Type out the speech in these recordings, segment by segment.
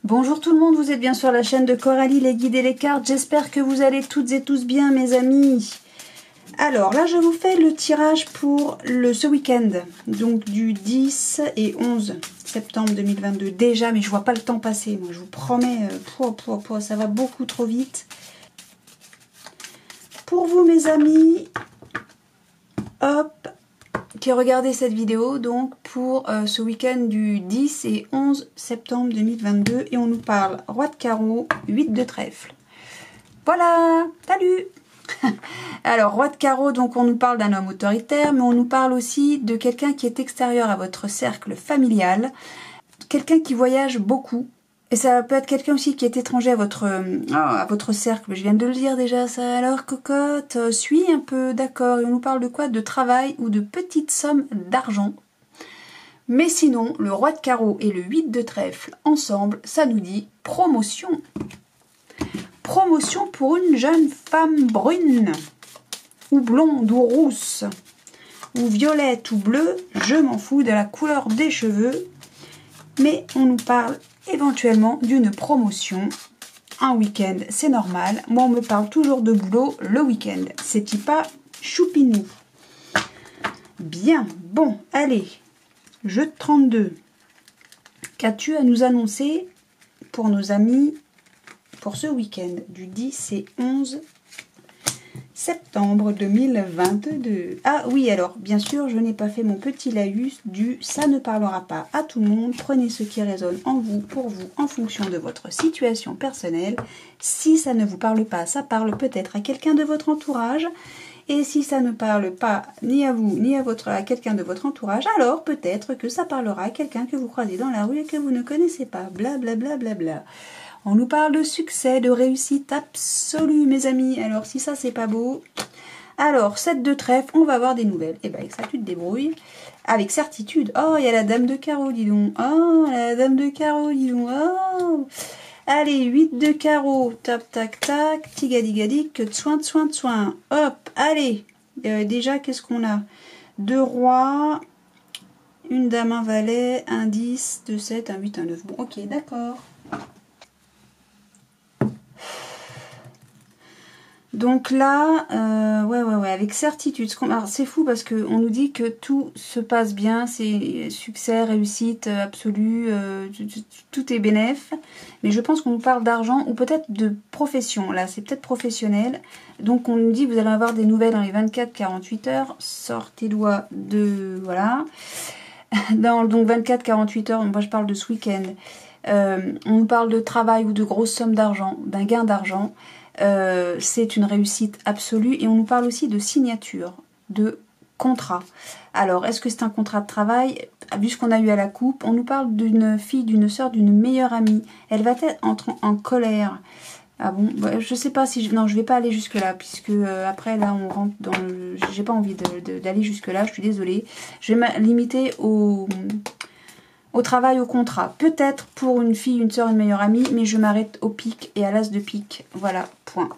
Bonjour tout le monde, vous êtes bien sur la chaîne de Coralie, les guides et les cartes. J'espère que vous allez toutes et tous bien, mes amis. Alors là, je vous fais le tirage pour ce week-end, donc du 10 et 11 septembre 2022. Déjà, mais je vois pas le temps passer, moi je vous promets, ça va beaucoup trop vite. Pour vous, mes amis, hop, qui regardez cette vidéo, donc pour ce week-end du 10 et 11 septembre 2022, et on nous parle roi de carreau, 8 de trèfle. Voilà, salut. Alors, roi de carreau, donc on nous parle d'un homme autoritaire, mais on nous parle aussi de quelqu'un qui est extérieur à votre cercle familial, quelqu'un qui voyage beaucoup. Et ça peut être quelqu'un aussi qui est étranger à votre cercle. Je viens de le dire déjà, ça. Alors, cocotte, suis un peu, d'accord. Et on nous parle de quoi? De travail ou de petites sommes d'argent. Mais sinon, le roi de carreau et le 8 de trèfle, ensemble, ça nous dit promotion. Promotion pour une jeune femme brune, ou blonde, ou rousse, ou violette, ou bleue. Je m'en fous de la couleur des cheveux. Mais on nous parle éventuellement d'une promotion. Un week-end, c'est normal. Moi, on me parle toujours de boulot le week-end. C'est-il pas choupinou? Bien, bon, allez. Jeu de 32. Qu'as-tu à nous annoncer pour nos amis pour ce week-end du 10 et 11 septembre 2022. Ah oui, alors, bien sûr, je n'ai pas fait mon petit laïus du « ça ne parlera pas à tout le monde ». Prenez ce qui résonne en vous, pour vous, en fonction de votre situation personnelle. Si ça ne vous parle pas, ça parle peut-être à quelqu'un de votre entourage. Et si ça ne parle pas ni à vous, ni à quelqu'un de votre entourage, alors peut-être que ça parlera à quelqu'un que vous croisez dans la rue et que vous ne connaissez pas. Bla bla bla bla bla. On nous parle de succès, de réussite absolue, mes amis. Alors, si ça, c'est pas beau. Alors, 7 de trèfle, on va avoir des nouvelles. Et bien, avec ça, tu te débrouilles. Avec certitude. Oh, il y a la dame de carreau, dis donc. Oh, la dame de carreau, dis donc. Oh. Allez, 8 de carreau. Tac, tac, tac. Tigadigadik, que de soin, soin. Hop, allez. Déjà, qu'est-ce qu'on a? 2 rois. Une dame, un valet. Un 10, 2, 7, un 8, un 9. Bon, ok, d'accord. Donc là, ouais, avec certitude. C'est fou parce qu'on nous dit que tout se passe bien, c'est succès, réussite absolue, tout est bénef. Mais je pense qu'on nous parle d'argent ou peut-être de profession. Là, c'est peut-être professionnel. Donc on nous dit que vous allez avoir des nouvelles dans les 24-48 heures. Sortez doigts de... Voilà. Donc 24-48 heures, moi je parle de ce week-end. On nous parle de travail ou de grosses sommes d'argent, d'un gain d'argent. C'est une réussite absolue et on nous parle aussi de signature, de contrat. Alors, est-ce que c'est un contrat de travail? Vu ce qu'on a eu à la coupe, on nous parle d'une fille, d'une sœur, d'une meilleure amie. Elle va être en colère. Ah bon, je sais pas si... Non, je vais pas aller jusque-là, puisque après, là, on rentre dans le... J'ai pas envie d'aller jusque-là, je suis désolée. Je vais me limiter au travail, au contrat. Peut-être pour une fille, une soeur, une meilleure amie, mais je m'arrête au pic et à l'as de pique. Voilà, point.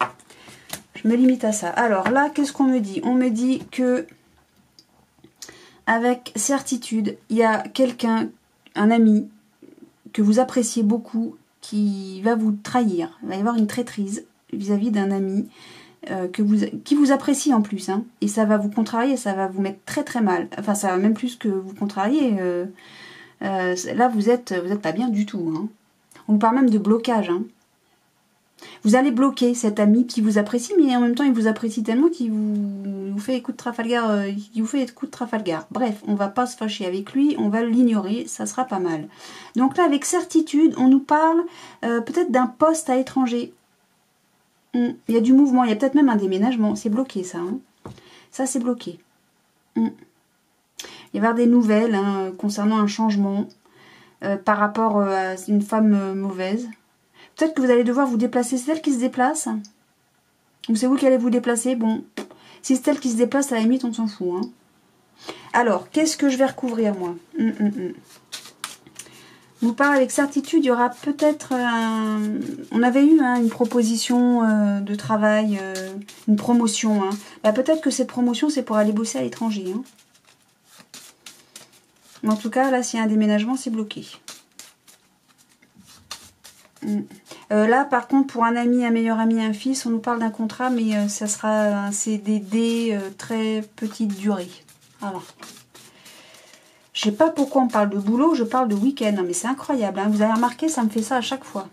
Je me limite à ça. Alors là, qu'est-ce qu'on me dit? On me dit que, avec certitude, il y a quelqu'un, un ami, que vous appréciez beaucoup, qui va vous trahir. Il va y avoir une traîtrise vis-à-vis d'un ami qui vous apprécie en plus. Hein, et ça va vous contrarier, ça va vous mettre très très mal. Enfin, ça va même plus que vous contrarier. Là, vous êtes pas bien du tout. Hein. On parle même de blocage. Hein. Vous allez bloquer cet ami qui vous apprécie, mais en même temps, il vous apprécie tellement qu'il vous fait coup de Trafalgar. Bref, on va pas se fâcher avec lui, on va l'ignorer, ça sera pas mal. Donc là, avec certitude, on nous parle peut-être d'un poste à l'étranger. Il y a du mouvement, il y a peut-être même un déménagement. C'est bloqué, ça. Hein. Ça, c'est bloqué. Il va y avoir des nouvelles concernant un changement par rapport à une femme mauvaise. Peut-être que vous allez devoir vous déplacer. C'est elle qui se déplace? Ou c'est vous qui allez vous déplacer? Bon, si c'est elle qui se déplace, à la limite, on s'en fout. Hein. Alors, qu'est-ce que je vais recouvrir, moi? Je vous parle avec certitude, il y aura peut-être on avait eu une proposition de travail, une promotion. Hein. Bah, peut-être que cette promotion, c'est pour aller bosser à l'étranger. Hein. Mais en tout cas, là, s'il y a un déménagement, c'est bloqué. Là, par contre, pour un ami, un meilleur ami, un fils, on nous parle d'un contrat, mais ça sera un CDD très petite durée. Voilà. Je sais pas pourquoi on parle de boulot, je parle de week-end. Non, mais c'est incroyable, hein. Vous avez remarqué, ça me fait ça à chaque fois.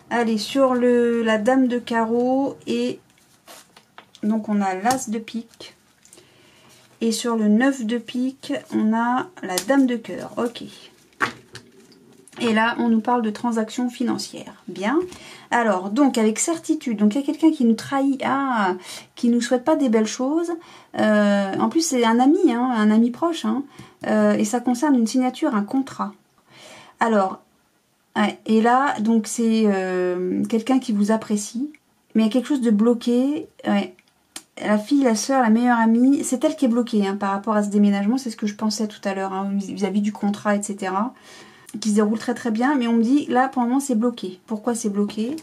Allez, sur la dame de carreau, et donc on a l'as de pique. Et sur le 9 de pique, on a la dame de cœur. Ok. Et là, on nous parle de transactions financières. Bien. Alors, donc, avec certitude, donc il y a quelqu'un qui nous trahit, qui nous souhaite pas des belles choses. En plus, c'est un ami, hein, un ami proche, hein, et ça concerne une signature, un contrat. Alors, ouais, et là, donc c'est quelqu'un qui vous apprécie, mais il y a quelque chose de bloqué. Ouais. La fille, la sœur, la meilleure amie, c'est elle qui est bloquée hein, par rapport à ce déménagement. C'est ce que je pensais tout à l'heure, hein, vis-à-vis du contrat, etc. Qui se déroule très très bien, mais on me dit, là, pour le moment, c'est bloqué. Pourquoi c'est bloqué?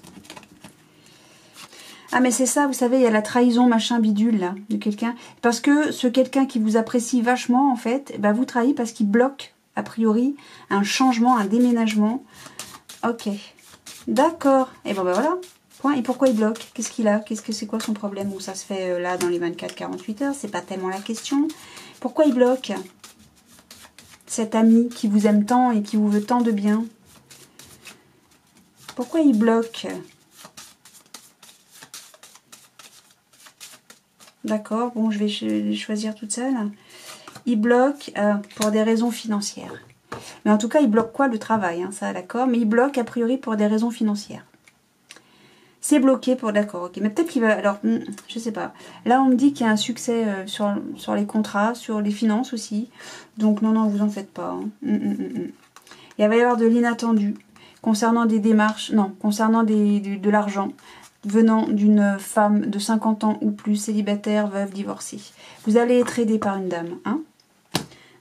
Ah, mais c'est ça, vous savez, il y a la trahison, machin, bidule, là, de quelqu'un. Parce que ce quelqu'un qui vous apprécie vachement, en fait, bah, vous trahit parce qu'il bloque, a priori, un changement, un déménagement. Ok. D'accord. Et bon, bah voilà. Point. Et pourquoi il bloque? Qu'est-ce qu'il a? Qu'est-ce que c'est quoi son problème? Ou ça se fait là, dans les 24-48 heures? C'est pas tellement la question. Pourquoi il bloque? Cet ami qui vous aime tant et qui vous veut tant de bien. Pourquoi il bloque? D'accord, bon, je vais choisir toute seule. Il bloque pour des raisons financières. Mais en tout cas, il bloque quoi? Le travail, hein, ça, d'accord. Mais il bloque a priori pour des raisons financières. C'est bloqué pour... D'accord, ok. Mais peut-être qu'il va... Alors, je sais pas. Là, on me dit qu'il y a un succès sur les contrats, sur les finances aussi. Donc, non, vous en faites pas. Hein. Il va y avoir de l'inattendu concernant des démarches... Non, concernant de l'argent venant d'une femme de 50 ans ou plus, célibataire, veuve, divorcée. Vous allez être aidé par une dame, hein.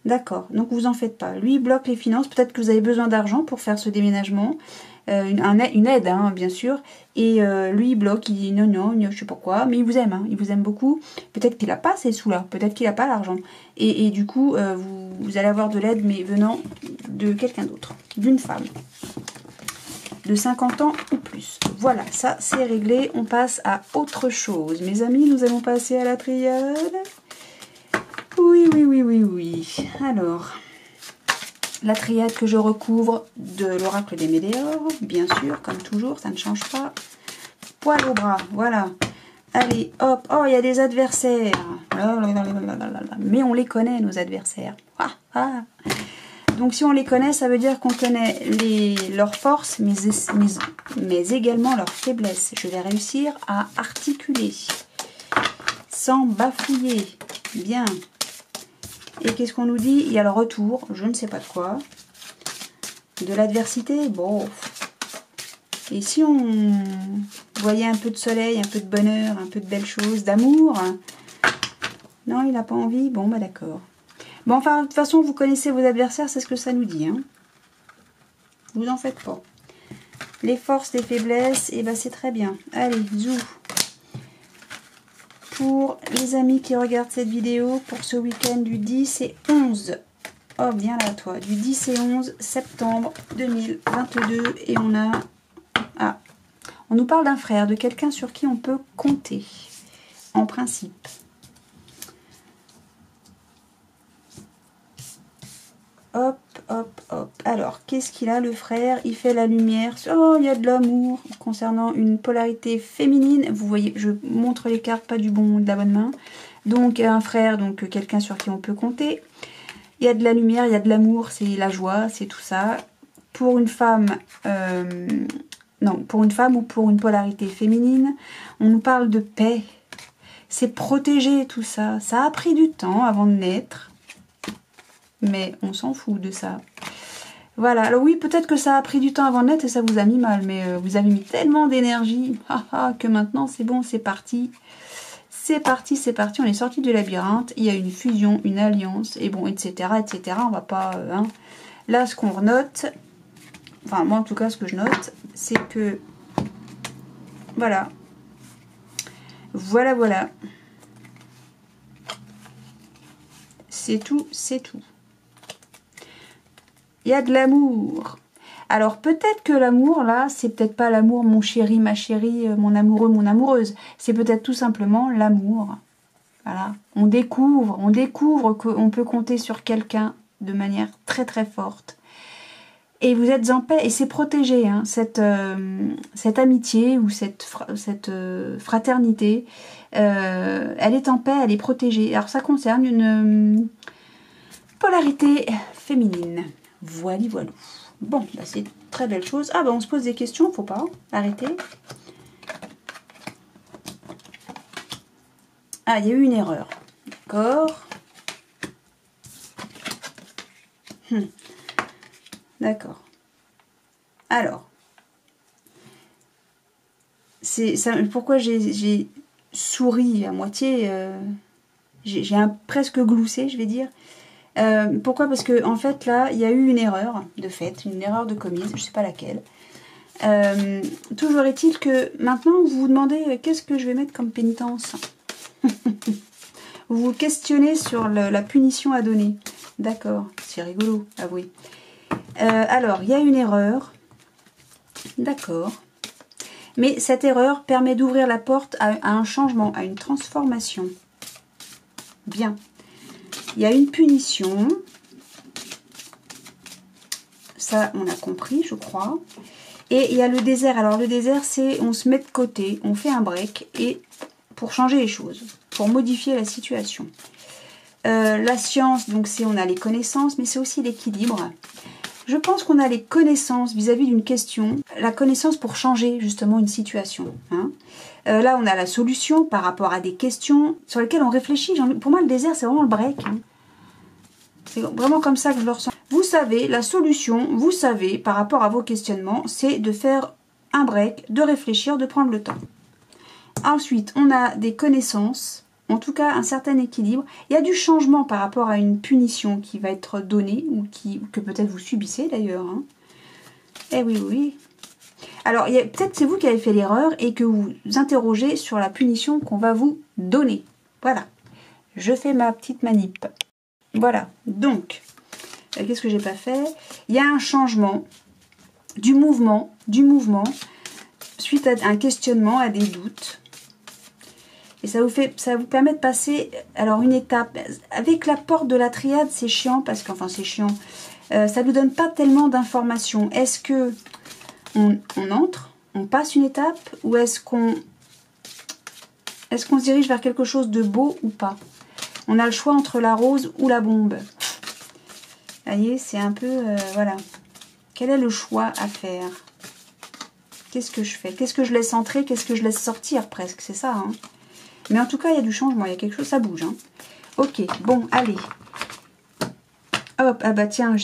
D'accord, donc vous en faites pas. Lui, il bloque les finances. Peut-être que vous avez besoin d'argent pour faire ce déménagement. Une aide, hein, bien sûr. Et lui, il bloque, il dit non, je sais pas quoi. Mais il vous aime, hein, il vous aime beaucoup. Peut-être qu'il n'a pas ces sous-là, peut-être qu'il n'a pas l'argent. Et du coup, vous allez avoir de l'aide, mais venant de quelqu'un d'autre, d'une femme. De 50 ans ou plus. Voilà, ça c'est réglé. On passe à autre chose. Mes amis, nous allons passer à la triade. Oui. Alors, la triade que je recouvre de l'oracle des Médéors, bien sûr, comme toujours, ça ne change pas. Poil au bras, voilà. Allez, hop, oh, il y a des adversaires. Mais on les connaît, nos adversaires. Donc si on les connaît, ça veut dire qu'on connaît leurs forces, mais également leurs faiblesses. Je vais réussir à articuler sans bafouiller. Bien. Et qu'est-ce qu'on nous dit? Il y a le retour, je ne sais pas de quoi. De l'adversité, bon. Et si on voyait un peu de soleil, un peu de bonheur, un peu de belles choses, d'amour? Non, il n'a pas envie? Bon, bah d'accord. Bon, enfin, de toute façon, vous connaissez vos adversaires, c'est ce que ça nous dit. Hein. Vous en faites pas. Les forces, les faiblesses, et ben c'est très bien. Allez, zou. Pour les amis qui regardent cette vidéo, pour ce week-end du 10 et 11. Oh, bien là, toi. Du 10 et 11 septembre 2022. Et on a... Ah, on nous parle d'un frère, de quelqu'un sur qui on peut compter. En principe. Hop. Alors, qu'est-ce qu'il a, le frère? Il fait la lumière. Oh, il y a de l'amour concernant une polarité féminine. Vous voyez, je montre les cartes, pas de la bonne main. Donc, un frère, donc quelqu'un sur qui on peut compter. Il y a de la lumière, il y a de l'amour, c'est la joie, c'est tout ça. Pour une femme, pour une femme ou pour une polarité féminine, on nous parle de paix. C'est protégé, tout ça. Ça a pris du temps avant de naître. Mais on s'en fout de ça. Voilà, alors oui, peut-être que ça a pris du temps avant de naître et ça vous a mis mal, mais vous avez mis tellement d'énergie que maintenant c'est bon, c'est parti. C'est parti, on est sorti du labyrinthe, il y a une fusion, une alliance, et bon, etc. On va pas... Là, ce qu'on note, enfin moi en tout cas, ce que je note, c'est que... Voilà. Voilà. C'est tout. Il y a de l'amour. Alors peut-être que l'amour, là, c'est peut-être pas l'amour mon chéri, ma chérie, mon amoureux, mon amoureuse. C'est peut-être tout simplement l'amour. Voilà. On découvre qu'on peut compter sur quelqu'un de manière très très forte. Et vous êtes en paix et c'est protégé, hein, cette amitié ou cette fraternité, elle est en paix, elle est protégée. Alors ça concerne une polarité féminine. Voilà, voilà. Bon, bah c'est une très belle chose. Ah bah on se pose des questions, faut pas arrêter. Ah, il y a eu une erreur. D'accord. D'accord. Alors, c'est ça. Pourquoi j'ai souri à moitié, j'ai presque gloussé, je vais dire. Pourquoi? Parce que en fait là, il y a eu une erreur de fait, une erreur de commise, je sais pas laquelle. Toujours est-il que maintenant vous vous demandez qu'est-ce que je vais mettre comme pénitence. Vous vous questionnez sur la punition à donner. D'accord, c'est rigolo, avouez. Alors, il y a une erreur. D'accord. Mais cette erreur permet d'ouvrir la porte à un changement, à une transformation. Bien. Il y a une punition. Ça, on a compris, je crois. Et il y a le désert. Alors, le désert, c'est on se met de côté, on fait un break et pour changer les choses, pour modifier la situation. La science, donc c'est on a les connaissances, mais c'est aussi l'équilibre. Je pense qu'on a les connaissances vis-à-vis d'une question, la connaissance pour changer justement une situation. Hein. Là, on a la solution par rapport à des questions sur lesquelles on réfléchit. Pour moi, le désert, c'est vraiment le break. Hein. C'est vraiment comme ça que je le ressens. Vous savez, la solution, vous savez, par rapport à vos questionnements, c'est de faire un break, de réfléchir, de prendre le temps. Ensuite, on a des connaissances, en tout cas un certain équilibre. Il y a du changement par rapport à une punition qui va être donnée, ou que peut-être vous subissez d'ailleurs. Hein. Eh oui, oui. Alors, peut-être c'est vous qui avez fait l'erreur et que vous vous interrogez sur la punition qu'on va vous donner. Voilà. Je fais ma petite manip. Voilà. Donc, qu'est-ce que j'ai pas fait? Il y a un changement du mouvement, suite à un questionnement, à des doutes. Et ça vous permet de passer, alors une étape, avec la porte de la triade, c'est chiant, parce qu'enfin c'est chiant, ça ne nous donne pas tellement d'informations. Est-ce que on entre, on passe une étape, ou est-ce qu'on se dirige vers quelque chose de beau ou pas? On a le choix entre la rose ou la bombe. Vous voyez, c'est un peu, voilà. Quel est le choix à faire? Qu'est-ce que je fais? Qu'est-ce que je laisse entrer? Qu'est-ce que je laisse sortir presque? C'est ça, hein. Mais en tout cas, il y a du changement, il y a quelque chose, ça bouge. Hein. Ok, bon, allez. Hop, ah bah tiens,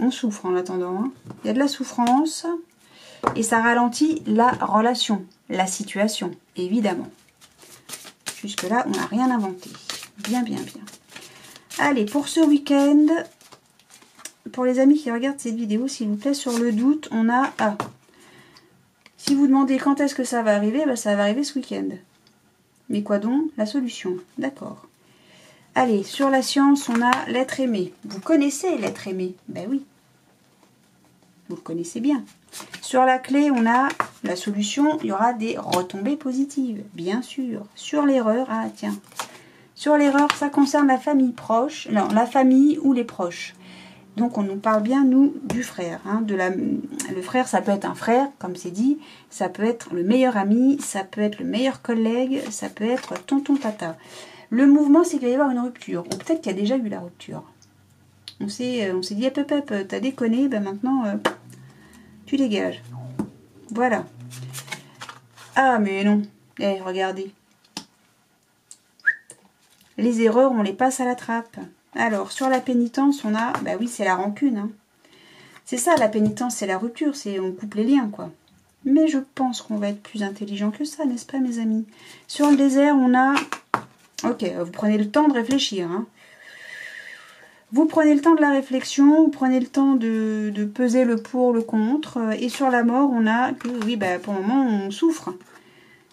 on souffre en attendant. Hein. Il y a de la souffrance et ça ralentit la relation, la situation, évidemment. Jusque-là, on n'a rien inventé. Bien, bien, bien. Allez, pour ce week-end, pour les amis qui regardent cette vidéo, s'il vous plaît, sur le doute, on a... Ah, si vous demandez quand est-ce que ça va arriver, bah, ça va arriver ce week-end. Mais quoi donc? La solution. D'accord. Allez, sur la science, on a l'être aimé. Vous connaissez l'être aimé? Ben oui. Vous le connaissez bien. Sur la clé, on a la solution. Il y aura des retombées positives, bien sûr. Sur l'erreur, ah tiens. Sur l'erreur, ça concerne la famille proche. Non, la famille ou les proches. Donc, on nous parle bien, nous, du frère. Hein, le frère, ça peut être un frère, comme c'est dit. Ça peut être le meilleur ami. Ça peut être le meilleur collègue. Ça peut être tonton tata. Le mouvement, c'est qu'il va y avoir une rupture. Ou peut-être qu'il y a déjà eu la rupture. On s'est dit, hop, t'as déconné. Ben maintenant, tu dégages. Voilà. Ah, mais non. Eh, regardez. Les erreurs, on les passe à la trappe. Alors, sur la pénitence, on a... Bah oui, c'est la rancune. Hein. C'est ça, la pénitence, c'est la rupture. C'est on coupe les liens, quoi. Mais je pense qu'on va être plus intelligent que ça, n'est-ce pas, mes amis? Sur le désert, on a... Ok, vous prenez le temps de réfléchir. Hein. Vous prenez le temps de la réflexion, vous prenez le temps de peser le pour, le contre. Et sur la mort, on a que, oui, bah, pour le moment, on souffre.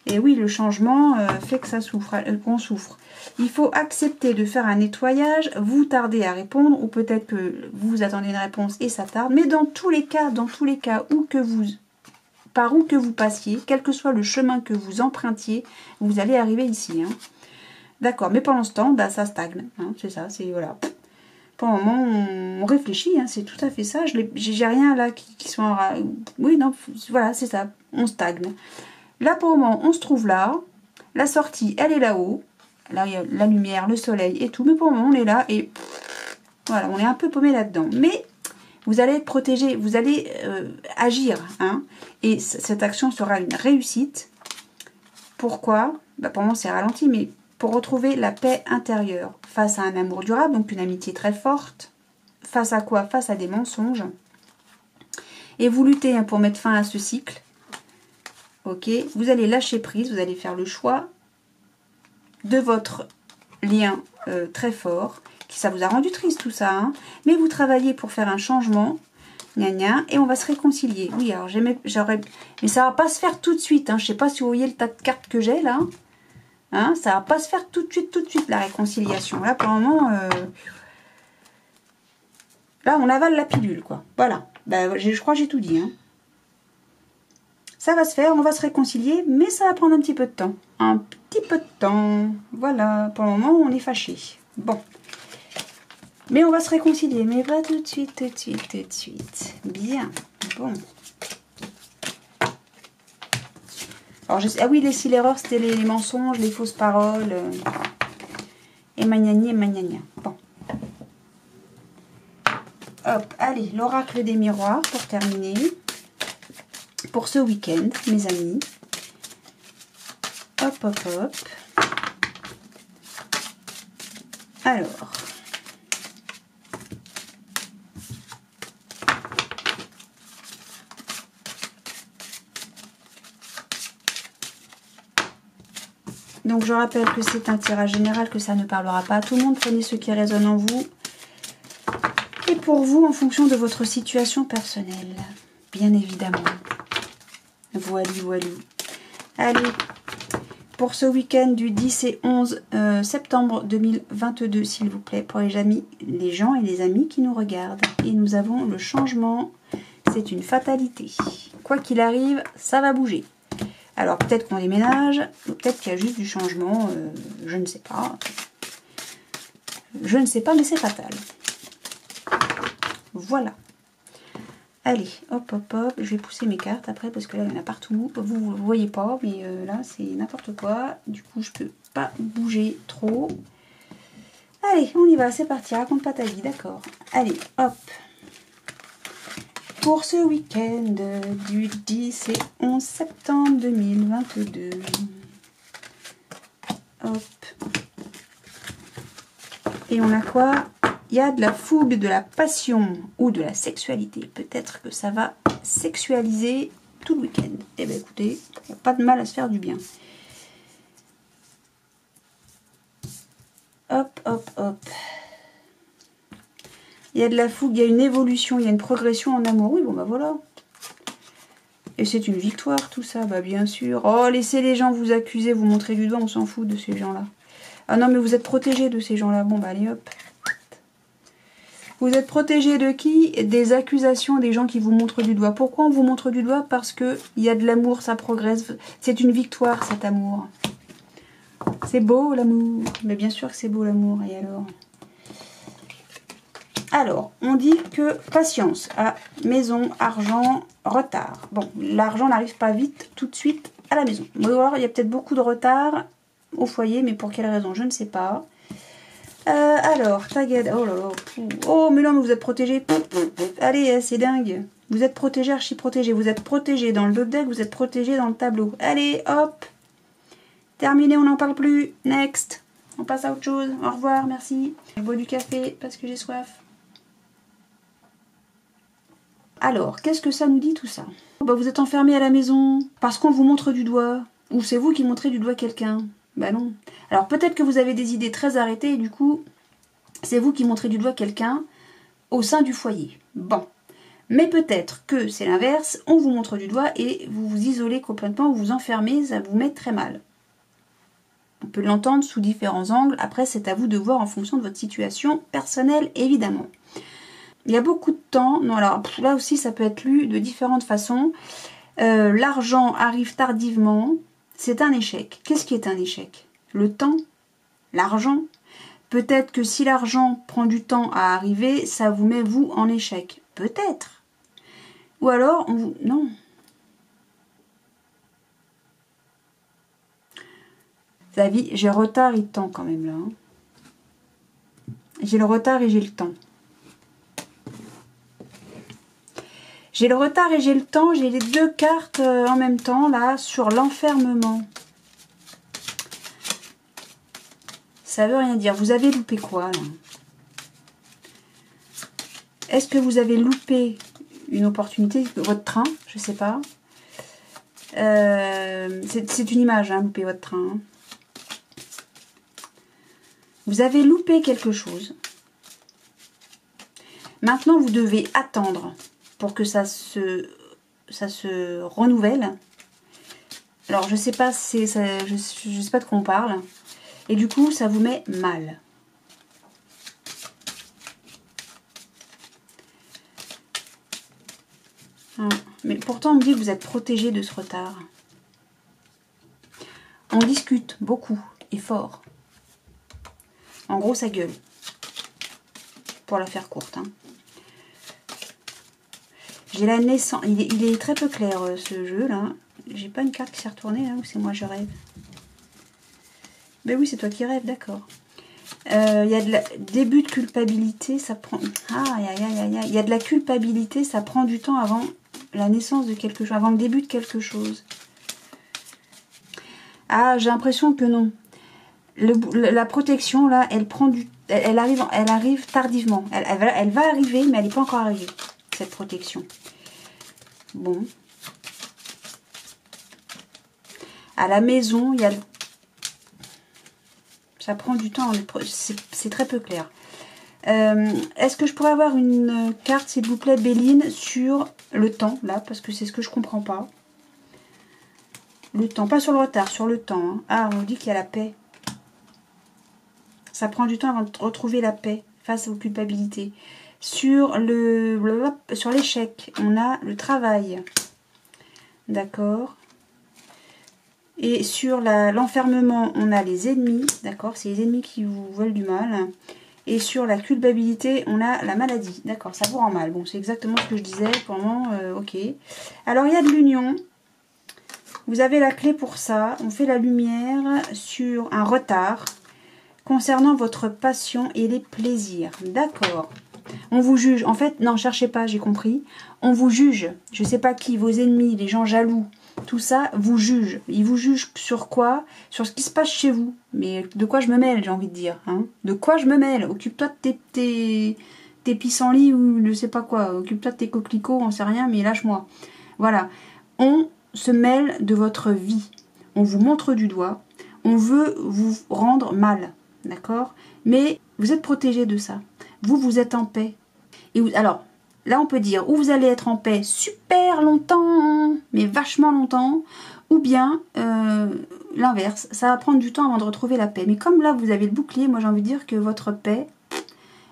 Et oui, le changement fait que ça souffre, qu'on souffre. Il faut accepter de faire un nettoyage, vous tardez à répondre, ou peut-être que vous attendez une réponse et ça tarde. Mais dans tous les cas, par où que vous passiez, quel que soit le chemin que vous empruntiez, vous allez arriver ici. Hein. D'accord, mais pendant ce temps, bah, ça stagne. Hein, c'est ça, c'est voilà. Pour le moment, on réfléchit, hein, c'est tout à fait ça. J'ai rien là qui soit... Oui, non, voilà, c'est ça, on stagne. Là, pour le moment, on se trouve là. La sortie, elle est là-haut. Là, il y a la lumière, le soleil et tout. Mais pour le moment, on est là et voilà, on est un peu paumé là-dedans. Mais vous allez être protégé, vous allez agir. Hein, et cette action sera une réussite. Pourquoi? Bah, pour le moment, c'est ralenti, mais pour retrouver la paix intérieure face à un amour durable, donc une amitié très forte. Face à quoi? Face à des mensonges. Et vous luttez hein, pour mettre fin à ce cycle. Ok, vous allez lâcher prise, vous allez faire le choix de votre lien très fort, qui ça vous a rendu triste tout ça, hein, mais vous travaillez pour faire un changement, gna gna, et on va se réconcilier. Oui, alors j'aurais, mais ça va pas se faire tout de suite, hein, je sais pas si vous voyez le tas de cartes que j'ai là, hein, ça va pas se faire tout de suite la réconciliation. Là pour le moment, là on avale la pilule quoi, voilà, bah, je crois que j'ai tout dit, hein. Ça va se faire, on va se réconcilier, mais ça va prendre un petit peu de temps. Un petit peu de temps. Voilà, pour le moment, on est fâchés. Bon. Mais on va se réconcilier, mais pas tout de suite, tout de suite, tout de suite. Bien. Bon. Alors, ah oui, si l'erreur, c'était les mensonges, les fausses paroles. Et magnani et magnania. Bon. Hop, allez, l'oracle des miroirs pour terminer. Pour ce week-end, mes amis. Hop, hop, hop. Alors. Donc, je rappelle que c'est un tirage général, que ça ne parlera pas à tout le monde. Prenez ce qui résonne en vous. Et pour vous, en fonction de votre situation personnelle. Bien évidemment. Voilà, voilà. Allez, pour ce week-end du 10 et 11 septembre 2022, s'il vous plaît, pour les amis, les gens et les amis qui nous regardent. Et nous avons le changement, c'est une fatalité. Quoi qu'il arrive, ça va bouger. Alors peut-être qu'on déménage, peut-être qu'il y a juste du changement, je ne sais pas. Je ne sais pas, mais c'est fatal. Voilà. Allez, hop, hop, hop. Je vais pousser mes cartes après parce que là, il y en a partout. Vous ne voyez pas, mais là, c'est n'importe quoi. Du coup, je peux pas bouger trop. Allez, on y va, c'est parti. Raconte pas ta vie, d'accord. Allez, hop. Pour ce week-end du 10 et 11 septembre 2022. Hop. Et on a quoi? Il y a de la fougue, de la passion ou de la sexualité. Peut-être que ça va sexualiser tout le week-end. Eh bien écoutez, il n'y a pas de mal à se faire du bien. Hop, hop, hop. Il y a de la fougue, il y a une évolution, il y a une progression en amour. Oui, bon bah voilà. Et c'est une victoire tout ça, bah bien sûr. Oh, laissez les gens vous accuser, vous montrer du doigt, on s'en fout de ces gens-là. Ah non, mais vous êtes protégés de ces gens-là. Bon bah allez hop. Vous êtes protégé de qui? Des accusations des gens qui vous montrent du doigt. Pourquoi on vous montre du doigt? Parce qu'il y a de l'amour, ça progresse. C'est une victoire cet amour. C'est beau l'amour. Mais bien sûr que c'est beau l'amour. Et alors? Alors, on dit que patience à maison, argent, retard. Bon, l'argent n'arrive pas vite, tout de suite à la maison. Ou alors, il y a peut-être beaucoup de retard au foyer, mais pour quelle raison? Je ne sais pas. Alors, tagad, oh là là, oh mais non, mais vous êtes protégé. Allez, c'est dingue. Vous êtes protégé, archi protégé. Vous êtes protégé dans le dos de deck, vous êtes protégé dans le tableau. Allez, hop. Terminé, on n'en parle plus. Next. On passe à autre chose. Au revoir, merci. Je bois du café parce que j'ai soif. Alors, qu'est-ce que ça nous dit tout ça? Bah, vous êtes enfermé à la maison parce qu'on vous montre du doigt. Ou c'est vous qui montrez du doigt quelqu'un. Bah non. Alors peut-être que vous avez des idées très arrêtées et du coup, c'est vous qui montrez du doigt quelqu'un au sein du foyer. Bon. Mais peut-être que c'est l'inverse, on vous montre du doigt et vous vous isolez complètement, vous vous enfermez, ça vous met très mal. On peut l'entendre sous différents angles, après c'est à vous de voir en fonction de votre situation personnelle évidemment. Il y a beaucoup de temps, non alors là aussi ça peut être lu de différentes façons. L'argent arrive tardivement, c'est un échec. Qu'est-ce qui est un échec? Le temps? L'argent? Peut-être que si l'argent prend du temps à arriver, ça vous met vous en échec. Peut-être. Ou alors, on vous... non. La vie, j'ai le retard et le temps quand même là. Hein. J'ai le retard et j'ai le temps. J'ai le retard et j'ai le temps, j'ai les deux cartes en même temps là sur l'enfermement. Ça veut rien dire. Vous avez loupé quoi là? Est-ce que vous avez loupé une opportunité, votre train? Je sais pas. C'est une image, hein, louper votre train. Hein. Vous avez loupé quelque chose. Maintenant, vous devez attendre pour que ça se renouvelle. Alors, je sais pas, je sais pas de quoi on parle. Et du coup, ça vous met mal. Mais pourtant, on me dit que vous êtes protégé de ce retard. On discute beaucoup et fort. En gros, ça gueule. Pour la faire courte. Hein. J'ai la naissance. Il est très peu clair ce jeu là. J'ai pas une carte qui s'est retournée là ou c'est moi je rêve? Ben oui, c'est toi qui rêves, d'accord. Il y a de la début de culpabilité, ça prend. Il y a de la culpabilité, ça prend du temps avant la naissance de quelque chose, avant le début de quelque chose. Ah, j'ai l'impression que non. La protection là, elle arrive tardivement. Elle va arriver, mais elle n'est pas encore arrivée, cette protection. Bon. À la maison, il y a... Ça prend du temps, c'est très peu clair. Est-ce que je pourrais avoir une carte, s'il vous plaît, Béline, sur le temps, là, parce que c'est ce que je comprends pas. Le temps, pas sur le retard, sur le temps. Hein. Ah, on dit qu'il y a la paix. Ça prend du temps avant de retrouver la paix face aux culpabilités. Sur l'échec, on a le travail. D'accord. Et sur l'enfermement, on a les ennemis. D'accord, c'est les ennemis qui vous veulent du mal. Et sur la culpabilité, on a la maladie. D'accord, ça vous rend mal. Bon, c'est exactement ce que je disais pendant... ok. Alors, il y a de l'union. Vous avez la clé pour ça. On fait la lumière sur un retard concernant votre passion et les plaisirs. D'accord. On vous juge. En fait, non, cherchez pas, j'ai compris. On vous juge. Je sais pas qui, vos ennemis, les gens jaloux. Tout ça vous juge. Ils vous jugent sur quoi? Sur ce qui se passe chez vous. Mais de quoi je me mêle, j'ai envie de dire. Hein, de quoi je me mêle? Occupe-toi de tes pissenlits ou je sais pas quoi. Occupe-toi de tes coquelicots, on sait rien, mais lâche-moi. Voilà. On se mêle de votre vie. On vous montre du doigt. On veut vous rendre mal. D'accord? Mais vous êtes protégé de ça. Vous êtes en paix. Et alors... Là, on peut dire, ou vous allez être en paix super longtemps, mais vachement longtemps, ou bien l'inverse. Ça va prendre du temps avant de retrouver la paix. Mais comme là, vous avez le bouclier, moi j'ai envie de dire que votre paix,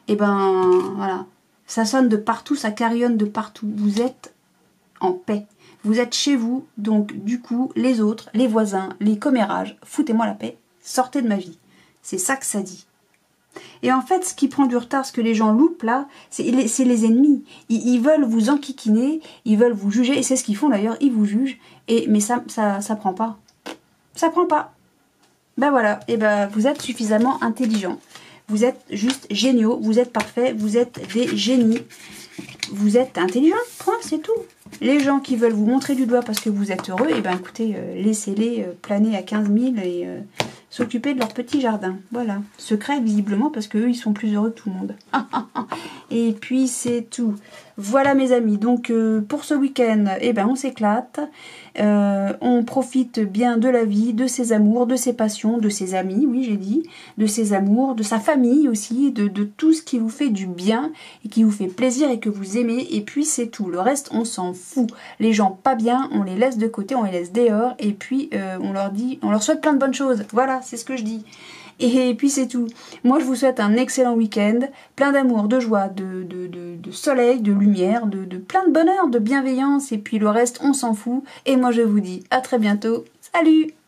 eh ben, voilà. Ça sonne de partout, ça carillonne de partout. Vous êtes en paix. Vous êtes chez vous, donc du coup, les autres, les voisins, les commérages, foutez-moi la paix, sortez de ma vie. C'est ça que ça dit. Et en fait, ce qui prend du retard, ce que les gens loupent là, c'est les ennemis. Ils veulent vous enquiquiner, ils veulent vous juger, et c'est ce qu'ils font d'ailleurs, ils vous jugent, mais ça prend pas. Ça prend pas. Ben voilà, et ben vous êtes suffisamment intelligents. Vous êtes juste géniaux, vous êtes parfaits, vous êtes des génies. Vous êtes intelligents, point, c'est tout. Les gens qui veulent vous montrer du doigt parce que vous êtes heureux, et ben écoutez, laissez-les planer à 15 000 et... s'occuper de leur petit jardin. Voilà. Secret, visiblement, parce qu'eux, ils sont plus heureux que tout le monde. Et puis, c'est tout. Voilà mes amis, donc pour ce week-end, eh ben, on s'éclate, on profite bien de la vie, de ses amours, de ses passions, de ses amis, oui j'ai dit, de ses amours, de sa famille aussi, de tout ce qui vous fait du bien et qui vous fait plaisir et que vous aimez, et puis c'est tout, le reste on s'en fout. Les gens pas bien, on les laisse de côté, on les laisse dehors, et puis on leur souhaite plein de bonnes choses, voilà, c'est ce que je dis. Et puis c'est tout. Moi je vous souhaite un excellent week-end, plein d'amour, de joie, de soleil, de lumière, de plein de bonheur, de bienveillance, et puis le reste on s'en fout. Et moi je vous dis à très bientôt. Salut!